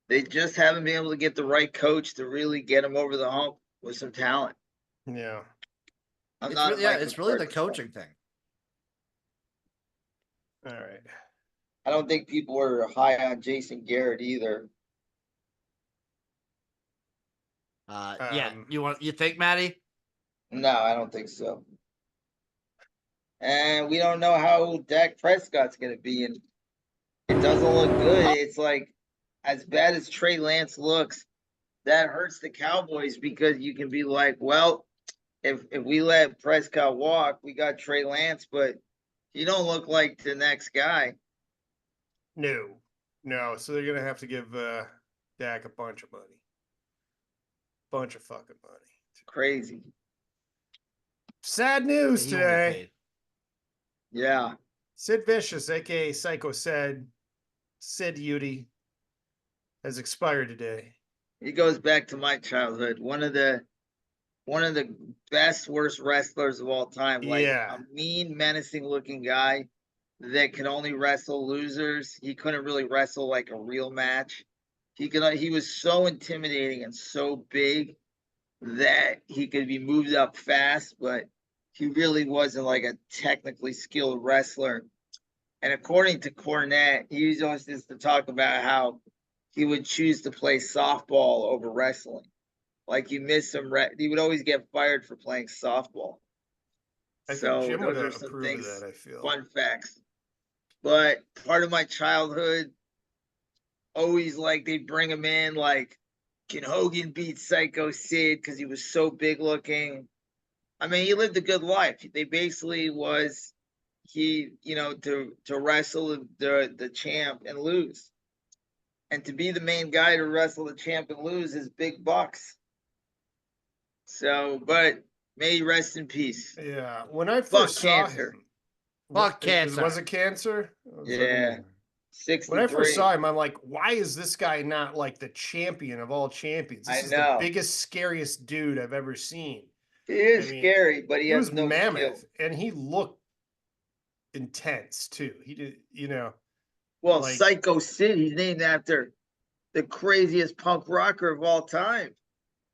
They just haven't been able to get the right coach to really get him over the hump with some talent. Yeah. It's really the coaching thing. All right. I don't think people were high on Jason Garrett either. You think, Maddie? No, I don't think so. And we don't know how Dak Prescott's going to be, and it doesn't look good. It's like, as bad as Trey Lance looks, that hurts the Cowboys because you can be like, well, if we let Prescott walk, we got Trey Lance, but he don't look like the next guy. No. So they're gonna have to give Dak a bunch of money, bunch of fucking money. It's crazy. Sad news today. Yeah. Sid Vicious, aka Psycho Sid Udy, has expired today. He goes back to my childhood. One of the best, worst wrestlers of all time. Like a mean, menacing looking guy that can only wrestle losers. He couldn't really wrestle like a real match. He was so intimidating and so big that he could be moved up fast, but he really wasn't like a technically skilled wrestler. And according to Cornette, he was always just to talk about how he would choose to play softball over wrestling. Like he missed some he would always get fired for playing softball. I think Jim would approve of that, I feel. Fun facts. But part of my childhood, always like they bring him in like, can Hogan beat Psycho Sid because he was so big looking? I mean, he lived a good life. They basically was to wrestle the champ and lose. And to be the main guy to wrestle the champ and lose is big bucks. So, but may he rest in peace. Yeah. When I first saw him, Fuck cancer. Was it cancer? Yeah. 63. When I first saw him, I'm like, why is this guy not like the champion of all champions? This is the biggest, scariest dude I've ever seen. He is scary, but he has was no mammoth, skill. and he looked intense too. He did, Well, like, Psycho Sid, he's named after the craziest punk rocker of all time.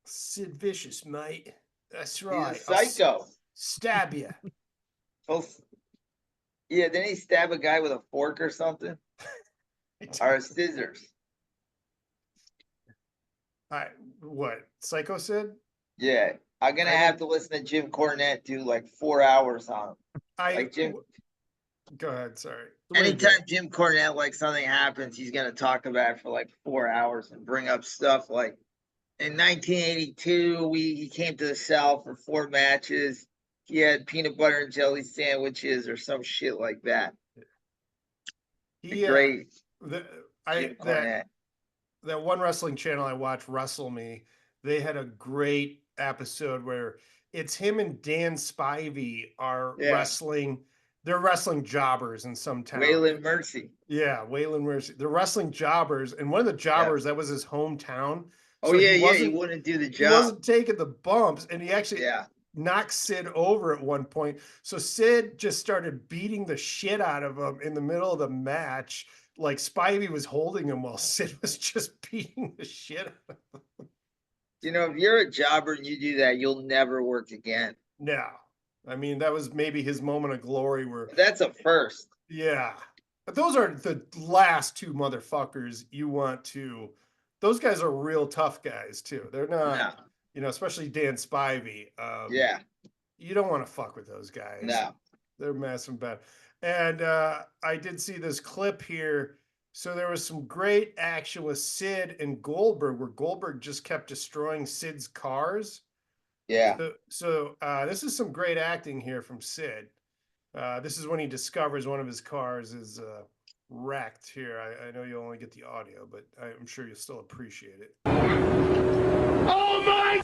Sid Vicious, mate. That's right. He's a psycho. Stab you. Yeah, didn't he stab a guy with a fork or something? Or scissors? What? Psycho Sid? Yeah. I'm going to have to listen to Jim Cornette do like 4 hours on him. Go ahead, sorry. Anytime Jim Cornette, like something happens, he's going to talk about it for like 4 hours and bring up stuff like in 1982, he came to the South for 4 matches. He had peanut butter and jelly sandwiches or some shit like that. Great. That one wrestling channel I watch, Wrestle Me, they had a great episode where it's him and Dan Spivey are wrestling. They're wrestling jobbers in some town. Waylon Mercy. Yeah, Waylon Mercy. They're wrestling jobbers, and one of the jobbers, that was his hometown. So he wouldn't do the job. He wasn't taking the bumps, and he actually knocked Sid over at one point. So Sid just started beating the shit out of him in the middle of the match. Like Spivey was holding him while Sid was just beating the shit out of him. If you're a jobber and you do that, you'll never work again. No. I mean, that was maybe his moment of glory that's a first. Yeah. But those are the last 2 motherfuckers you want to. Those guys are real tough guys too. They're not, especially Dan Spivey. You don't want to fuck with those guys. No. They're massive bad. And I did see this clip here. So there was some great action with Sid and Goldberg, where Goldberg just kept destroying Sid's cars. Yeah. So this is some great acting here from Sid. This is when he discovers one of his cars is wrecked here. I know you only get the audio, but I'm sure you'll still appreciate it. Oh my!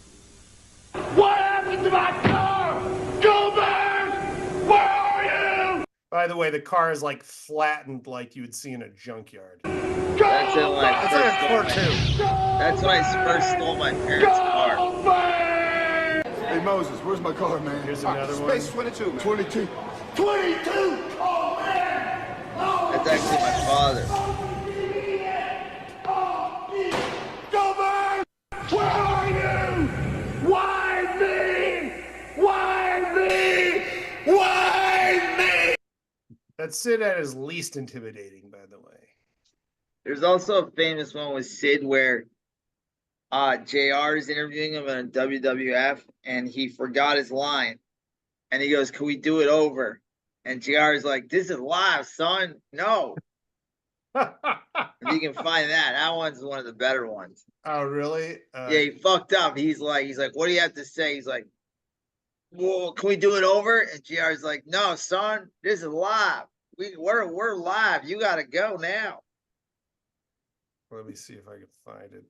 What happened to my car? Goldberg! Where are you? By the way, the car is like flattened like you would see in a junkyard. That's like a cartoon. That's when I first stole my parents' car. Hey Moses, where's my car, man? Here's another one. Space 22, man. 22. 22! Oh man! That's actually my father. Goldberg! Where are you? Why me? Why me? Why me? That's Sid at his least intimidating, by the way. There's also a famous one with Sid where JR is interviewing him on WWF and he forgot his line. And he goes, "Can we do it over?" And JR is like, "This is live, son. No." If you can find that one's one of the better ones. Oh, really? Yeah, he fucked up. He's like, "What do you have to say?" He's like, "Well, can we do it over?" And JR's like, "No, son, this is live. We're live. You gotta go now." Let me see if I can find it.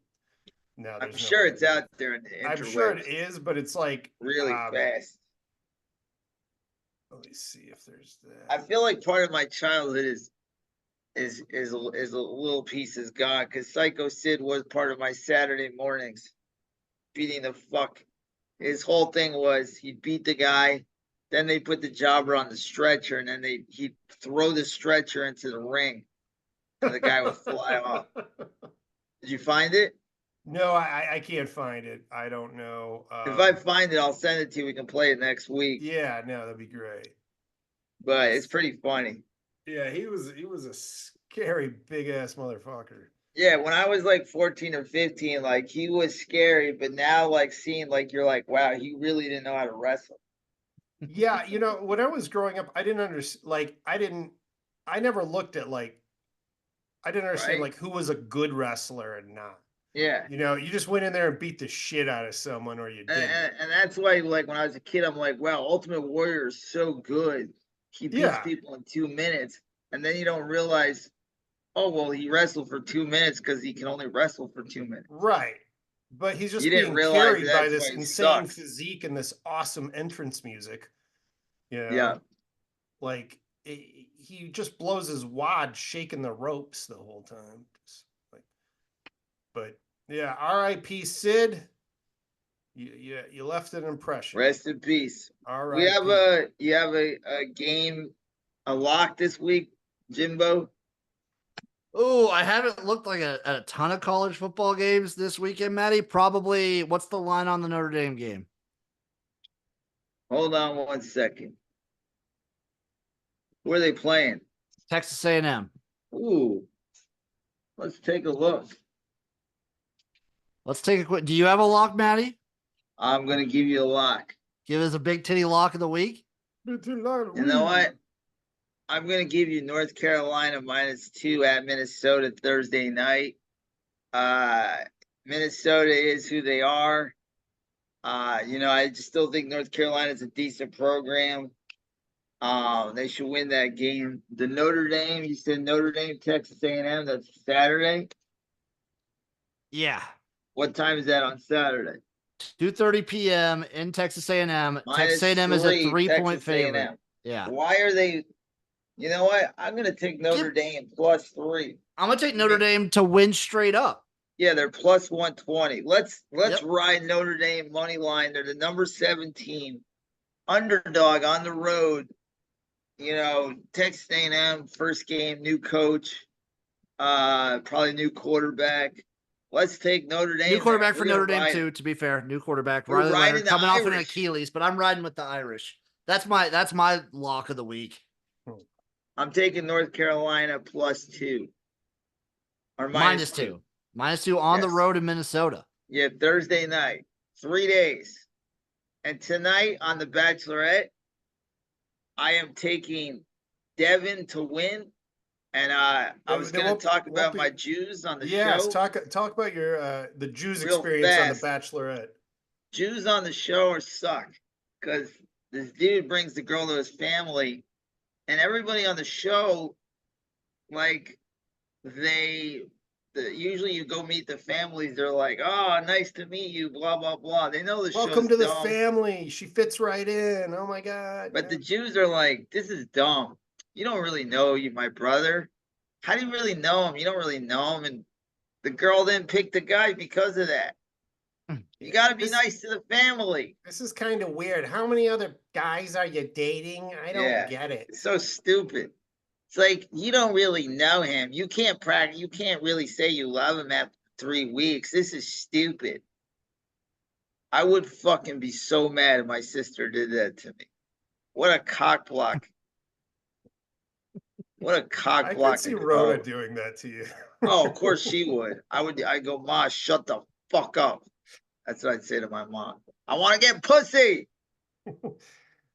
No, I'm sure it's out there in the interwebs. I'm sure it is, but it's like really fast. Let me see if there's that. I feel like part of my childhood is a little piece is gone because Psycho Sid was part of my Saturday mornings, beating the fuck. His whole thing was he'd beat the guy, then they put the jobber on the stretcher, and then he'd throw the stretcher into the ring, and the guy would fly off. Did you find it? No, I can't find it. I don't know. If I find it, I'll send it to you. We can play it next week. Yeah, no, that'd be great. But it's pretty funny. Yeah, he was a scary big ass motherfucker. Yeah, when I was like 14 or 15, like he was scary, but now like seeing like you're like, wow, he really didn't know how to wrestle. Yeah, when I was growing up, I didn't understand. I never looked at I didn't understand like who was a good wrestler and not. Yeah. You just went in there and beat the shit out of someone or you didn't. And that's why, like, when I was a kid, I'm like, wow, Ultimate Warrior is so good. He beats people in 2 minutes. And then you don't realize, oh, well, he wrestled for 2 minutes because he can only wrestle for 2 minutes. Right. But he's just being carried by this insane physique and this awesome entrance music. Yeah. Like, he just blows his wad shaking the ropes the whole time. But yeah, R.I.P. Sid. You left an impression. Rest in peace. R.I.P. You have a game, a lock this week, Jimbo? Oh, I haven't looked like at a ton of college football games this weekend, Maddie. Probably, what's the line on the Notre Dame game? Hold on 1 second. Who are they playing? Texas A&M. Ooh, let's take a look. Let's take a quick. Do you have a lock, Maddie? I'm going to give you a lock. Give us a big titty lock of the week. You know what? I'm going to give you North Carolina -2 at Minnesota Thursday night. Minnesota is who they are. I just still think North Carolina is a decent program. They should win that game. The Notre Dame, you said Notre Dame, Texas A&M, that's Saturday? Yeah. What time is that on Saturday? 2:30 p.m. in Texas A&M. Texas -3, A&M is a 3-point Texas favorite. A&M. Yeah. Why are they? You know what? I'm going to take Notre Dame +3. I'm going to take Notre Dame to win straight up. Yeah, they're +120. Let's ride Notre Dame money line. They're the number 7 team, underdog on the road. Texas A&M first game, new coach, probably new quarterback. Let's take Notre Dame. New quarterback for Notre Dame too. To be fair, new quarterback. We're Riley Leonard coming off an Irish. Achilles, but I'm riding with the Irish. That's my lock of the week. I'm taking North Carolina +2 or -2. -2 on the road in Minnesota. Yeah, Thursday night, 3 days. And tonight on the Bachelorette, I am taking Devin to win. And I was going to talk about my Jews on the show. Yes, talk about your the Jews experience on the Bachelorette. Jews on the show are suck because this dude brings the girl to his family, and everybody on the show, like usually you go meet the families, they're like, "Oh, nice to meet you," blah blah blah. They know the show. Welcome to the family. She fits right in. Oh my god! But the Jews are like, "This is dumb. You don't really know my brother. How do you really know him? You don't really know him." And the girl didn't pick the guy because of that. You got to be nice to the family. This is kind of weird. How many other guys are you dating? I don't get it. It's so stupid. It's like, you don't really know him. You can't practice. You can't really say you love him after 3 weeks. This is stupid. I would fucking be so mad if my sister did that to me. What a cock block. What a cock block. I could see Rhoda doing that to you. Oh, of course she would. I go, "Ma, shut the fuck up." That's what I'd say to my mom. I want to get pussy.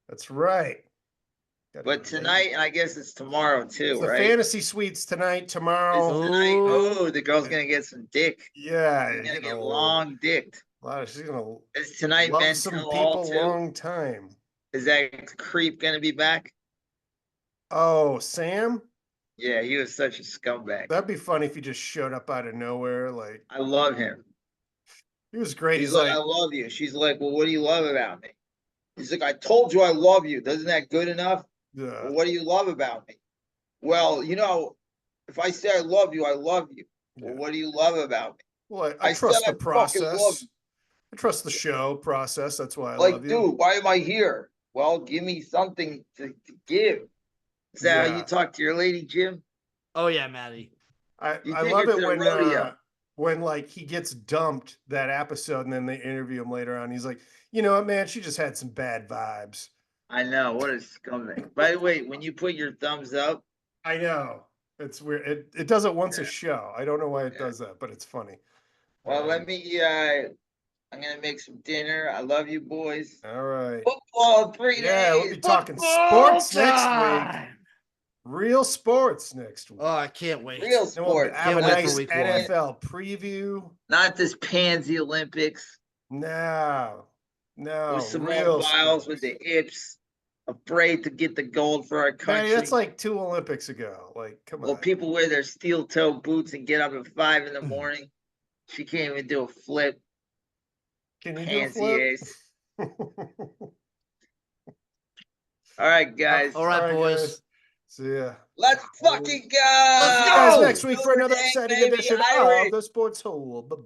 That's right. But tonight, and I guess it's tomorrow too, right? The fantasy suites tonight, tomorrow. Oh, the girl's gonna get some dick. Yeah, she's gonna get long dicked. She's gonna. Is tonight love some people long time. Is that creep gonna be back? Oh, Sam? Yeah, he was such a scumbag. That'd be funny if he just showed up out of nowhere. Like, I love him. He was great. He's like, "I love you." She's like, "Well, what do you love about me?" He's like, "I told you I love you. Isn't that good enough?" Yeah. Well, what do you love about me? Well, if I say I love you, I love you. Yeah. Well, what do you love about me? Well, I trust the process. I trust the show process. That's why I love you. Dude, why am I here? Well, give me something to give. Is that how you talk to your lady, Jim? Oh yeah, Maddie. I love it when like he gets dumped that episode and then they interview him later on. He's like, "You know what, man? She just had some bad vibes." I know. What a scumbag. By the way, when you put your thumbs up. I know. It's weird. It does it once a show. I don't know why it does that, but it's funny. Well, I'm going to make some dinner. I love you, boys. All right. Football 3 days. Yeah, we'll be talking sports next week. Real sports next week. Oh, I can't wait. Real sports. Have a nice NFL preview. Not this pansy Olympics. No. With Simone Biles with the hips, afraid to get the gold for our country. Man, that's like 2 Olympics ago. Like, come on. Well, people wear their steel toe boots and get up at 5 in the morning. She can't even do a flip. Can you do a flip? All right, guys. All right, boys. Guys. See ya. Let's fucking go. Let's See you guys go. next week for another exciting edition of the Sports Hole. Bye-bye.